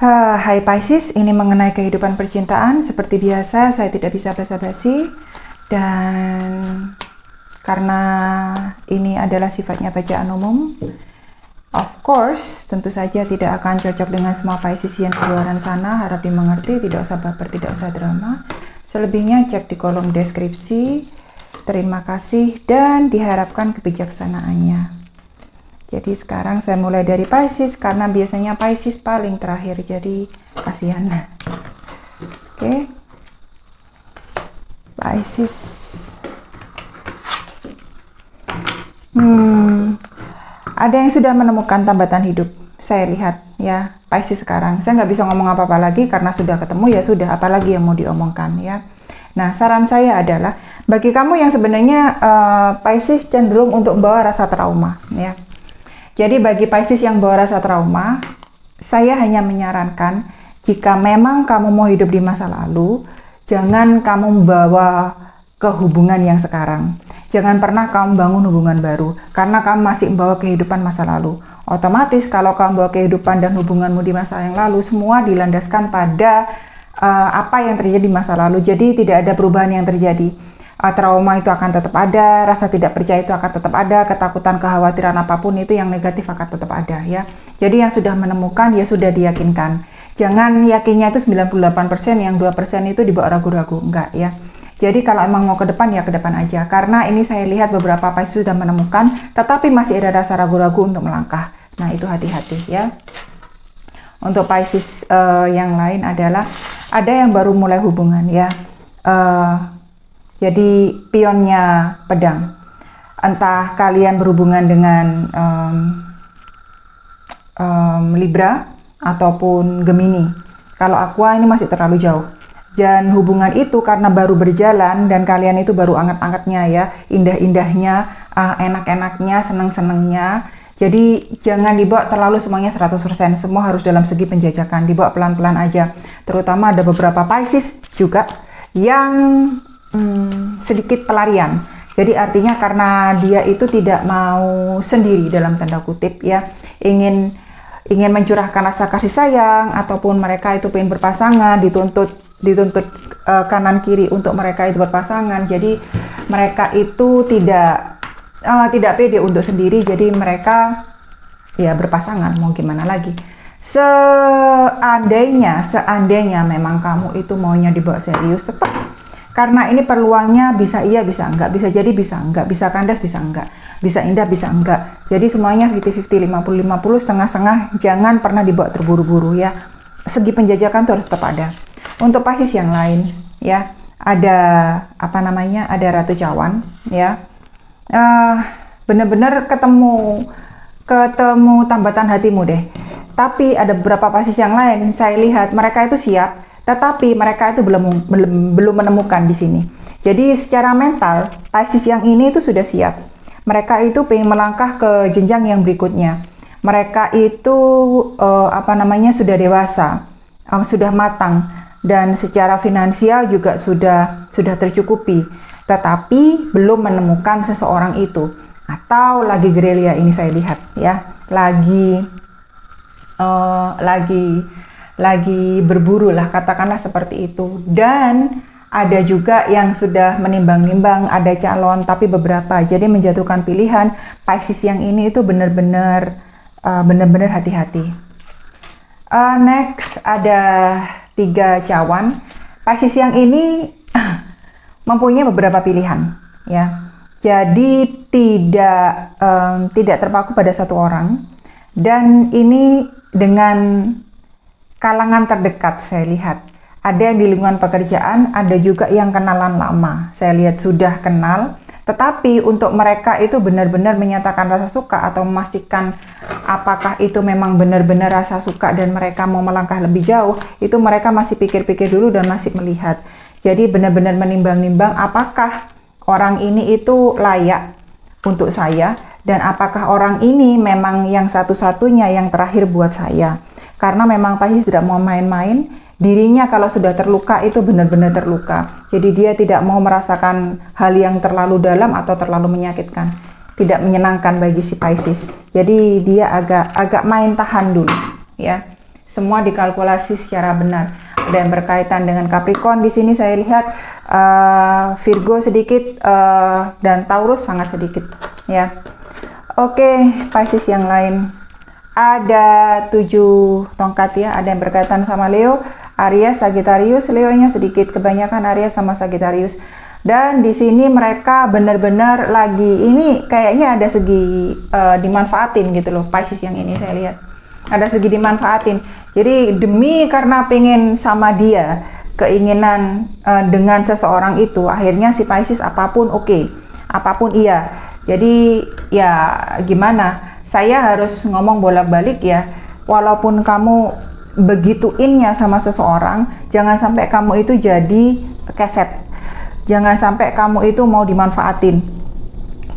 Hai Pisces, ini mengenai kehidupan percintaan. Seperti biasa, saya tidak bisa basa-basi. Dan karena ini adalah sifatnya bacaan umum, of course, tentu saja tidak akan cocok dengan semua Pisces yang di luar sana. Harap dimengerti, tidak usah baper, tidak usah drama. Selebihnya cek di kolom deskripsi. Terima kasih dan diharapkan kebijaksanaannya. Jadi sekarang saya mulai dari Pisces karena biasanya Pisces paling terakhir, jadi kasihan. Oke. Pisces. Ada yang sudah menemukan tambatan hidup. Saya lihat ya, Pisces sekarang. Saya nggak bisa ngomong apa-apa lagi karena sudah ketemu, ya sudah, apalagi yang mau diomongkan ya. Nah, saran saya adalah bagi kamu yang sebenarnya Pisces cenderung untuk membawa rasa trauma ya. Jadi bagi Pisces yang bawa rasa trauma, saya hanya menyarankan jika memang kamu mau hidup di masa lalu, jangan kamu membawa ke hubungan yang sekarang. Jangan pernah kamu bangun hubungan baru, karena kamu masih membawa kehidupan masa lalu. Otomatis kalau kamu bawa kehidupan dan hubunganmu di masa yang lalu, semua dilandaskan pada apa yang terjadi di masa lalu. Jadi tidak ada perubahan yang terjadi. Trauma itu akan tetap ada, rasa tidak percaya itu akan tetap ada, ketakutan, kekhawatiran apapun itu yang negatif akan tetap ada ya. Jadi yang sudah menemukan ya sudah diyakinkan. Jangan yakinnya itu 98%, yang 2% itu dibawa ragu-ragu, enggak ya. Jadi kalau emang mau ke depan ya ke depan aja. Karena ini saya lihat beberapa Pisces sudah menemukan, tetapi masih ada rasa ragu-ragu untuk melangkah. Nah itu hati-hati ya. Untuk Pisces yang lain adalah ada yang baru mulai hubungan ya. Jadi pionnya pedang, entah kalian berhubungan dengan Libra ataupun Gemini. Kalau Aqua ini masih terlalu jauh. Dan hubungan itu karena baru berjalan dan kalian itu baru anget-angetnya ya, indah-indahnya, enak-enaknya, seneng-senengnya. Jadi jangan dibawa terlalu semuanya 100%, semua harus dalam segi penjajakan, dibawa pelan-pelan aja. Terutama ada beberapa Pisces juga yang sedikit pelarian. Jadi artinya karena dia itu tidak mau sendiri dalam tanda kutip ya, ingin mencurahkan rasa kasih sayang, ataupun mereka itu pengen berpasangan, dituntut kanan kiri untuk mereka itu berpasangan. Jadi mereka itu tidak pede untuk sendiri, jadi mereka ya berpasangan, mau gimana lagi. Seandainya memang kamu itu maunya dibawa serius, tetap. Karena ini peluangnya bisa iya, bisa enggak, bisa jadi, bisa enggak, bisa kandas, bisa enggak, bisa indah, bisa enggak. Jadi semuanya 50-50, 50-50, setengah-setengah, jangan pernah dibawa terburu-buru ya. Segi penjajakan itu harus tetap ada. Untuk Pisces yang lain ya, ada ada Ratu Cawan ya. Benar-benar ketemu tambatan hatimu deh. Tapi ada beberapa Pisces yang lain, saya lihat mereka itu siap, tetapi mereka itu belum menemukan di sini. Jadi secara mental, Pisces yang ini itu sudah siap. Mereka itu pengen melangkah ke jenjang yang berikutnya. Mereka itu sudah dewasa, sudah matang, dan secara finansial juga sudah tercukupi. Tetapi belum menemukan seseorang itu, atau lagi gerilya ini saya lihat ya, lagi berburu lah, katakanlah seperti itu. Dan ada juga yang sudah menimbang-nimbang, ada calon tapi beberapa, jadi menjatuhkan pilihan. Pisces yang ini itu benar-benar hati-hati. Next ada 3 cawan. Pisces yang ini mempunyai beberapa pilihan ya, jadi tidak terpaku pada satu orang, dan ini dengan kalangan terdekat. Saya lihat ada yang di lingkungan pekerjaan, ada juga yang kenalan lama. Saya lihat sudah kenal, tetapi untuk mereka itu benar-benar menyatakan rasa suka atau memastikan apakah itu memang benar-benar rasa suka dan mereka mau melangkah lebih jauh, itu mereka masih pikir-pikir dulu dan masih melihat. Jadi benar-benar menimbang-nimbang apakah orang ini itu layak untuk saya, dan apakah orang ini memang yang satu-satunya yang terakhir buat saya. Karena memang Pisces tidak mau main-main, dirinya kalau sudah terluka itu benar-benar terluka. Jadi dia tidak mau merasakan hal yang terlalu dalam atau terlalu menyakitkan. Tidak menyenangkan bagi si Pisces. Jadi dia agak main tahan dulu ya. semua dikalkulasi secara benar. Ada yang berkaitan dengan Capricorn di sini saya lihat, Virgo sedikit, dan Taurus sangat sedikit ya. Oke, Pisces yang lain ada 7 tongkat ya, ada yang berkaitan sama Leo, Aries, Sagittarius. Leonya sedikit, kebanyakan Aries sama Sagittarius. Dan di sini mereka benar-benar lagi, ini kayaknya ada segi dimanfaatin gitu loh, Pisces yang ini saya lihat. Ada segi dimanfaatin. Jadi demi karena pengen sama dia, keinginan dengan seseorang itu, akhirnya si Pisces apapun oke, apapun iya. Jadi ya gimana, saya harus ngomong bolak-balik ya, walaupun kamu begitu innya sama seseorang, jangan sampai kamu itu jadi keset. Jangan sampai kamu itu mau dimanfaatin.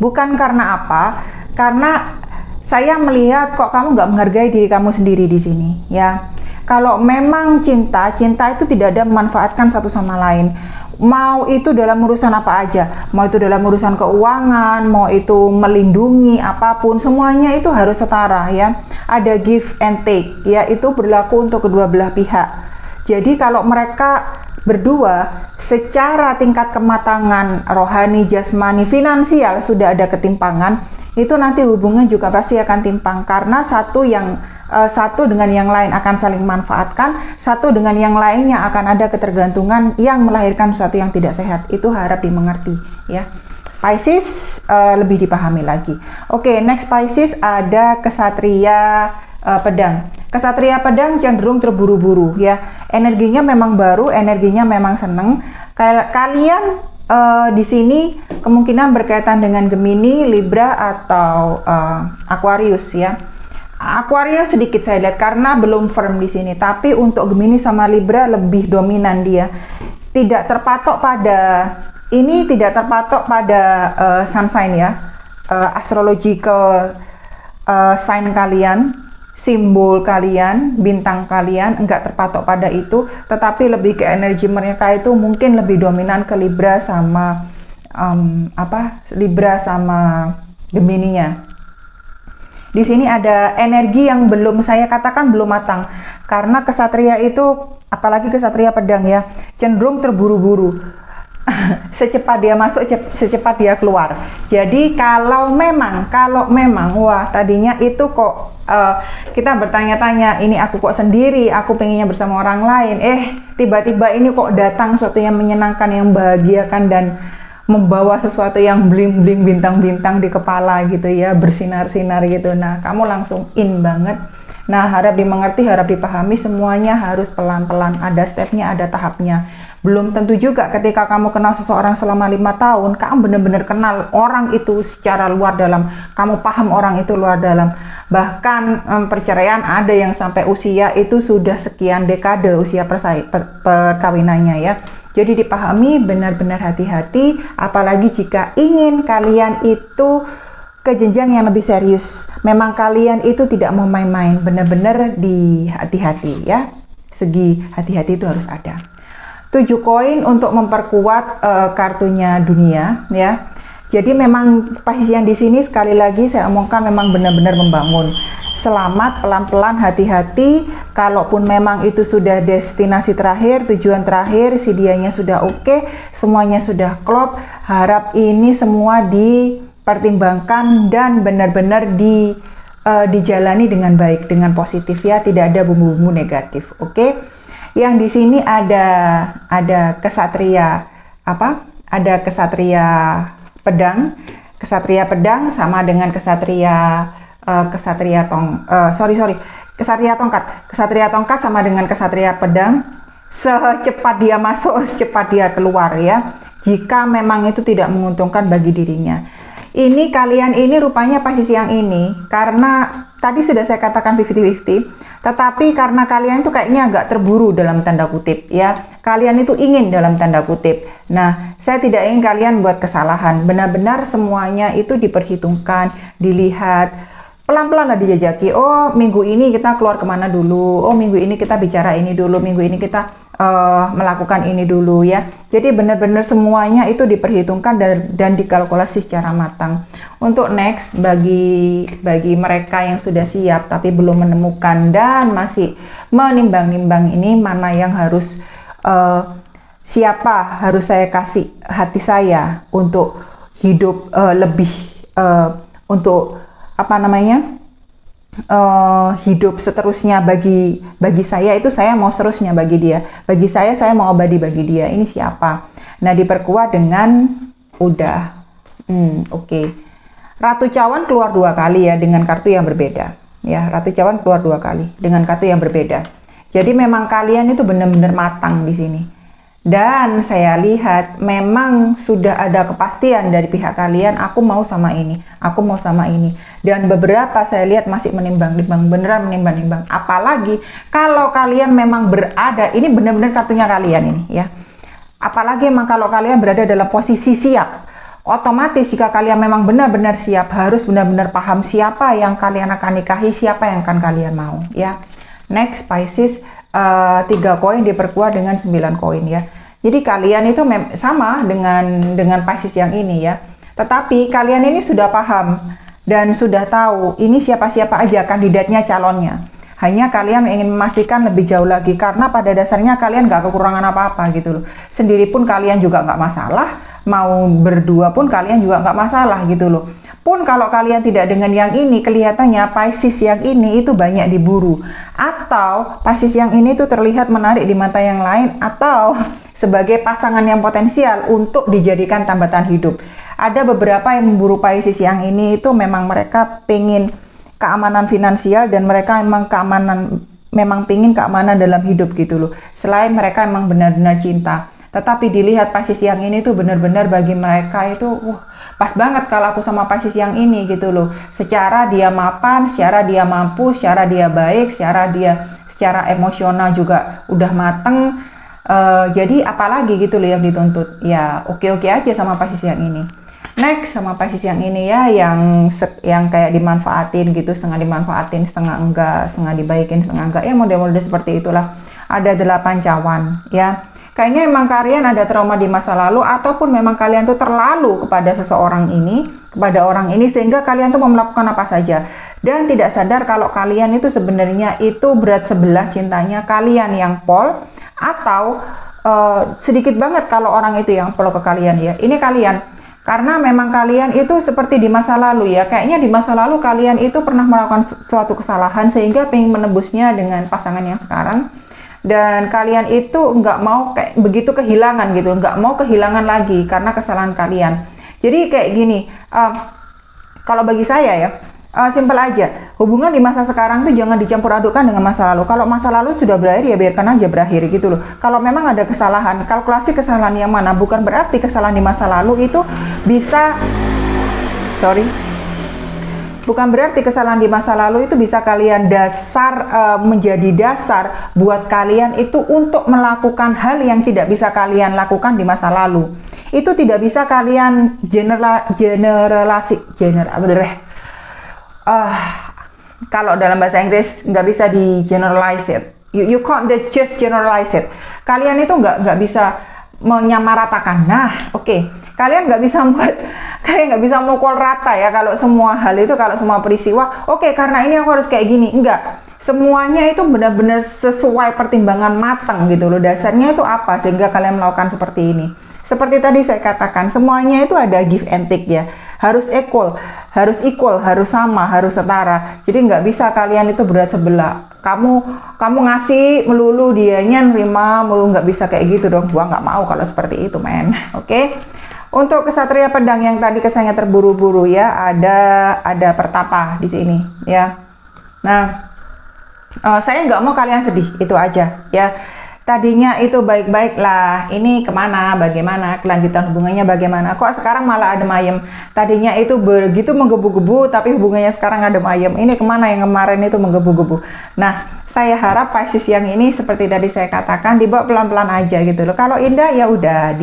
Bukan karena apa? Karena saya melihat kok kamu nggak menghargai diri kamu sendiri di sini, ya. Kalau memang cinta itu tidak ada memanfaatkan satu sama lain. Mau itu dalam urusan apa aja, mau itu dalam urusan keuangan, mau itu melindungi apapun, semuanya itu harus setara ya. Ada give and take, ya itu berlaku untuk kedua belah pihak. Jadi kalau mereka berdua secara tingkat kematangan rohani, jasmani, finansial sudah ada ketimpangan, itu nanti hubungan juga pasti akan timpang karena satu dengan yang lain akan saling manfaatkan, satu dengan yang lainnya akan ada ketergantungan yang melahirkan sesuatu yang tidak sehat. Itu harap dimengerti ya. Pisces lebih dipahami lagi. Oke, next Pisces ada Kesatria pedang. Kesatria pedang cenderung terburu-buru ya. Energinya memang baru, energinya memang seneng. Kalian di sini kemungkinan berkaitan dengan Gemini, Libra atau Aquarius ya. Aquarius sedikit saya lihat karena belum firm di sini. Tapi untuk Gemini sama Libra lebih dominan dia. Tidak terpatok pada sun sign ya. Astrological sign kalian, simbol kalian, bintang kalian enggak terpatok pada itu, tetapi lebih ke energi mereka itu mungkin lebih dominan ke Libra sama Libra sama Gemininya. Di sini ada energi yang belum saya katakan belum matang, karena Kesatria itu, apalagi Kesatria pedang ya, cenderung terburu-buru. Secepat dia masuk, secepat dia keluar. Jadi kalau memang wah tadinya itu kok kita bertanya-tanya, ini aku kok sendiri, aku pengennya bersama orang lain, tiba-tiba ini kok datang sesuatu yang menyenangkan, yang membahagiakan dan membawa sesuatu yang bling-bling, bintang-bintang di kepala gitu ya, bersinar-sinar gitu. Nah, kamu langsung in banget. Nah, harap dimengerti, harap dipahami, semuanya harus pelan-pelan, ada stepnya, ada tahapnya. Belum tentu juga ketika kamu kenal seseorang selama 5 tahun, kamu benar-benar kenal orang itu secara luar dalam, kamu paham orang itu luar dalam. Bahkan perceraian ada yang sampai usia itu sudah sekian dekade usia perkawinannya ya. Jadi dipahami, benar-benar hati-hati, apalagi jika ingin kalian itu ke jenjang yang lebih serius. Memang kalian itu tidak mau main-main, benar-benar di hati-hati ya. Segi hati-hati itu harus ada. 7 koin untuk memperkuat kartunya dunia ya. Jadi memang Pisces yang di sini sekali lagi saya omongkan memang benar-benar membangun. Selamat, pelan-pelan, hati-hati. Kalaupun memang itu sudah destinasi terakhir, tujuan terakhir, si dianya sudah oke, semuanya sudah klop, harap ini semua dipertimbangkan dan benar-benar dijalani dengan baik, dengan positif ya, tidak ada bumbu-bumbu negatif. Oke. Yang di sini ada Kesatria Ada Kesatria pedang. Kesatria pedang sama dengan Kesatria tongkat. Kesatria tongkat sama dengan Kesatria pedang. Secepat dia masuk, secepat dia keluar ya. Jika memang itu tidak menguntungkan bagi dirinya. Ini kalian ini rupanya Pisces yang ini, karena tadi sudah saya katakan 50-50, tetapi karena kalian itu kayaknya agak terburu dalam tanda kutip ya. Kalian itu ingin dalam tanda kutip. Nah, saya tidak ingin kalian buat kesalahan. Benar-benar semuanya itu diperhitungkan, dilihat. pelan-pelan lah dijajaki. Oh, minggu ini kita keluar kemana dulu, oh minggu ini kita bicara ini dulu, minggu ini kita melakukan ini dulu ya. Jadi benar-benar semuanya itu diperhitungkan dan dikalkulasi secara matang. Untuk next, bagi mereka yang sudah siap tapi belum menemukan dan masih menimbang-nimbang ini mana yang harus siapa harus saya kasih hati saya untuk hidup lebih untuk apa namanya hidup seterusnya. Bagi saya itu saya mau seterusnya bagi dia, bagi saya mau abadi bagi dia. Ini siapa? Nah, diperkuat dengan oke. Ratu Cawan keluar 2 kali ya dengan kartu yang berbeda ya. Ratu Cawan keluar 2 kali dengan kartu yang berbeda. Jadi memang kalian itu benar-benar matang di sini. Dan saya lihat memang sudah ada kepastian dari pihak kalian, aku mau sama ini, aku mau sama ini. Dan beberapa saya lihat masih menimbang-nimbang, beneran menimbang-nimbang. Apalagi kalau kalian memang berada, ini benar-benar kartunya kalian ini ya. Apalagi memang kalau kalian berada dalam posisi siap. Otomatis jika kalian memang benar-benar siap, harus benar-benar paham siapa yang kalian akan nikahi, siapa yang akan kalian mau ya. Next, Pisces, 3 koin diperkuat dengan 9 koin ya. Jadi kalian itu sama dengan Pisces yang ini ya. Tetapi kalian ini sudah paham dan sudah tahu ini siapa-siapa aja kandidatnya, calonnya. Hanya kalian ingin memastikan lebih jauh lagi karena pada dasarnya kalian gak kekurangan apa-apa gitu loh. Sendiri pun kalian juga gak masalah, mau berdua pun kalian juga gak masalah gitu loh. Pun kalau kalian tidak dengan yang ini, kelihatannya Pisces yang ini itu banyak diburu. Atau Pisces yang ini tuh terlihat menarik di mata yang lain, atau sebagai pasangan yang potensial untuk dijadikan tambatan hidup. Ada beberapa yang memburu Pisces yang ini itu memang mereka pengen keamanan finansial dan mereka memang pingin keamanan dalam hidup gitu loh. Selain mereka memang benar-benar cinta. Tetapi dilihat Pisces yang ini tuh benar-benar bagi mereka itu pas banget kalau aku sama Pisces yang ini gitu loh. Secara dia mapan, secara dia mampu, secara dia baik, secara emosional juga udah mateng. Jadi apalagi gitu loh yang dituntut. Ya oke-oke aja sama Pisces yang ini. Next, sama Pisces yang ini ya, yang kayak dimanfaatin gitu, setengah dimanfaatin, setengah enggak, setengah dibaikin, setengah enggak, ya model-model seperti itulah. Ada 8 cawan ya. Kayaknya emang kalian ada trauma di masa lalu, ataupun memang kalian tuh terlalu kepada seseorang ini, kepada orang ini, sehingga kalian tuh mau melakukan apa saja dan tidak sadar kalau kalian itu sebenarnya itu berat sebelah cintanya kalian yang pol, atau sedikit banget kalau orang itu yang pol ke kalian ya. Ini kalian, karena memang kalian itu seperti di masa lalu ya, kayaknya di masa lalu kalian itu pernah melakukan suatu kesalahan sehingga pengen menebusnya dengan pasangan yang sekarang. Dan kalian itu nggak mau kayak begitu kehilangan gitu, nggak mau kehilangan lagi karena kesalahan kalian. Jadi kayak gini, kalau bagi saya ya, simpel aja, hubungan di masa sekarang tuh jangan dicampur adukkan dengan masa lalu. Kalau masa lalu sudah berakhir ya biarkan aja berakhir gitu loh. Kalau memang ada kesalahan, kalkulasi kesalahan yang mana, bukan berarti kesalahan di masa lalu itu bisa, bukan berarti kesalahan di masa lalu itu bisa kalian menjadi dasar buat kalian itu untuk melakukan hal yang tidak bisa kalian lakukan di masa lalu. Itu tidak bisa kalian kalau dalam bahasa Inggris nggak bisa di generalize it. You can't just generalize it. Kalian itu nggak bisa menyamaratakan. Nah, oke. Kalian nggak bisa mukul rata ya kalau semua hal itu, kalau semua peristiwa, oke, karena ini aku harus kayak gini. Enggak. Semuanya itu benar-benar sesuai pertimbangan matang gitu loh. Dasarnya itu apa sehingga kalian melakukan seperti ini. Seperti tadi saya katakan, semuanya itu ada give and take ya. Harus equal, harus sama, harus setara. Jadi nggak bisa kalian itu berat sebelah. Kamu ngasih melulu, dianya nerima melulu, nggak bisa kayak gitu dong. Gua nggak mau kalau seperti itu, men. Oke. Untuk kesatria pedang yang tadi kesannya terburu-buru ya, ada pertapa di sini ya. Nah, saya nggak mau kalian sedih, itu aja ya. Tadinya itu baik-baik lah, ini kemana, bagaimana, kelanjutan hubungannya bagaimana, kok sekarang malah adem ayem. Tadinya itu begitu menggebu-gebu, tapi hubungannya sekarang adem ayem. Ini kemana yang kemarin itu menggebu-gebu. Nah, saya harap Pisces yang ini seperti tadi saya katakan, dibawa pelan-pelan aja gitu loh. Kalau indah ya udah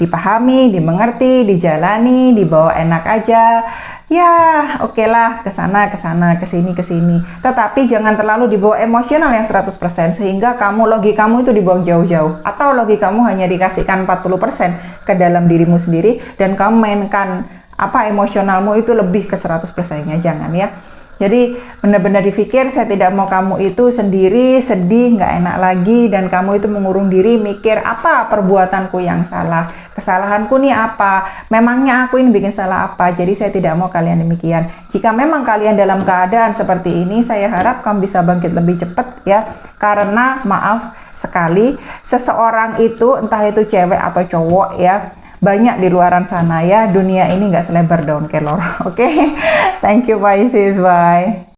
dipahami, dimengerti, dijalani, dibawa enak aja. ya oke lah, ke sana, ke sini, ke sini. Tetapi jangan terlalu dibawa emosional yang 100% sehingga logikamu itu dibawa jauh-jauh. Atau logikamu hanya dikasihkan 40% ke dalam dirimu sendiri dan kamu mainkan emosionalmu itu lebih ke 100%-nya, jangan ya. Jadi benar-benar dipikir, saya tidak mau kamu itu sendiri, sedih, nggak enak lagi, dan kamu itu mengurung diri, mikir apa perbuatanku yang salah, kesalahanku nih apa, memangnya aku ini bikin salah apa. Jadi saya tidak mau kalian demikian. Jika memang kalian dalam keadaan seperti ini, saya harap kamu bisa bangkit lebih cepat ya, karena maaf sekali, seseorang itu, entah itu cewek atau cowok ya, banyak di luaran sana ya, dunia ini nggak selebar daun kelor. Oke, thank you Pisces, bye.